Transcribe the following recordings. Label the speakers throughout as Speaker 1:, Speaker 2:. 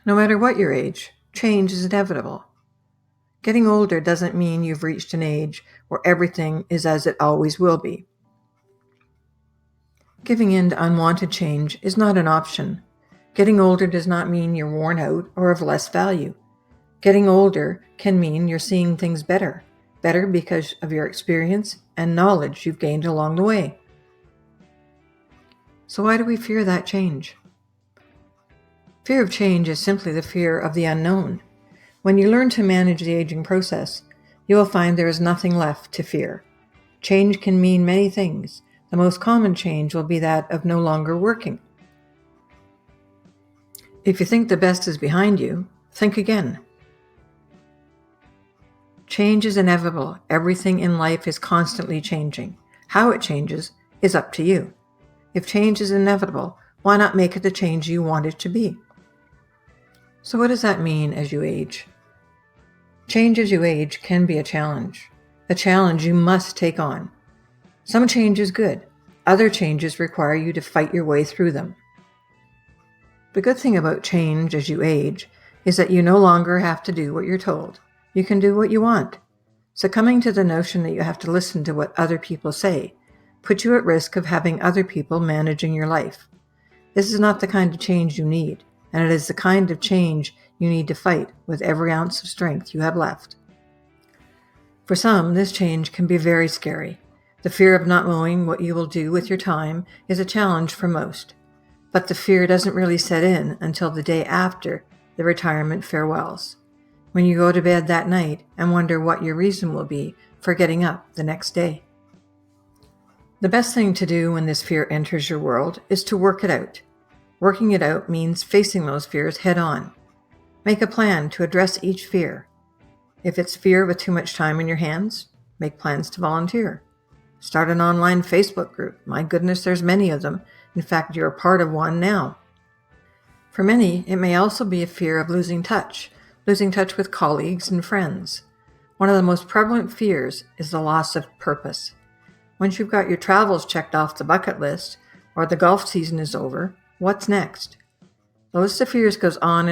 Speaker 1: No matter what your age, change is inevitable. Getting older doesn't mean you've reached an age where everything is as it always will be. Giving in to unwanted change is not an option. Getting older does not mean you're worn out or of less value. Getting older can mean you're seeing things better because of your experience and knowledge you've gained along the way. So why do we fear that change? Fear of change is simply the fear of the unknown. When you learn to manage the aging process, you will find there is nothing left to fear. Change can mean many things. The most common change will be that of no longer working. If you think the best is behind you, think again. Change is inevitable. Everything in life is constantly changing. How it changes is up to you. If change is inevitable, why not make it the change you want it to be? So what does that mean as you age? Change as you age can be a challenge you must take on. Some change is good. Other changes require you to fight your way through them. The good thing about change as you age is that you no longer have to do what you're told. You can do what you want. Succumbing to the notion that you have to listen to what other people say puts you at risk of having other people managing your life. This is not the kind of change you need, and it is the kind of change you need to fight with every ounce of strength you have left. For some, this change can be very scary. The fear of not knowing what you will do with your time is a challenge for most, but the fear doesn't really set in until the day after the retirement farewells, when you go to bed that night and wonder what your reason will be for getting up the next day. The best thing to do when this fear enters your world is to work it out. Working it out means facing those fears head on. Make a plan to address each fear. If it's fear with too much time in your hands, make plans to volunteer. Start an online Facebook group. My goodness, there's many of them. In fact, you're a part of one now. For many, it may also be a fear of losing touch with colleagues and friends. One of the most prevalent fears is the loss of purpose. Once you've got your travels checked off the bucket list, or the golf season is over, what's next? The list of fears goes on,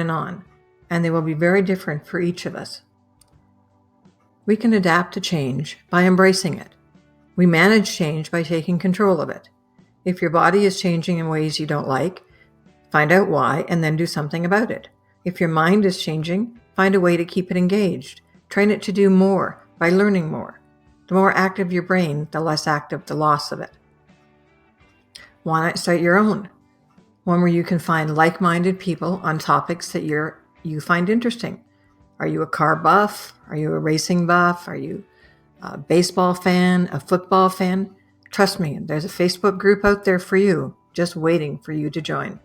Speaker 1: and they will be very different for each of us. We can adapt to change by embracing it. We manage change by taking control of it. If your body is changing in ways you don't like, find out why and then do something about it. If your mind is changing, find a way to keep it engaged. Train it to do more by learning more. The more active your brain, the less active the loss of it. Why not start your own? One where you can find like-minded people on topics that you find interesting. Are you a car buff? Are you a racing buff? Are you a baseball fan, a football fan? Trust me, there's a Facebook group out there for you, just waiting for you to join.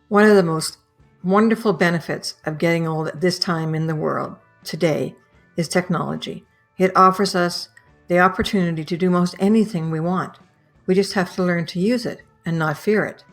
Speaker 1: One of the most wonderful benefits of getting old at this time in the world today is technology. It offers us the opportunity to do most anything we want. We just have to learn to use it and not fear it.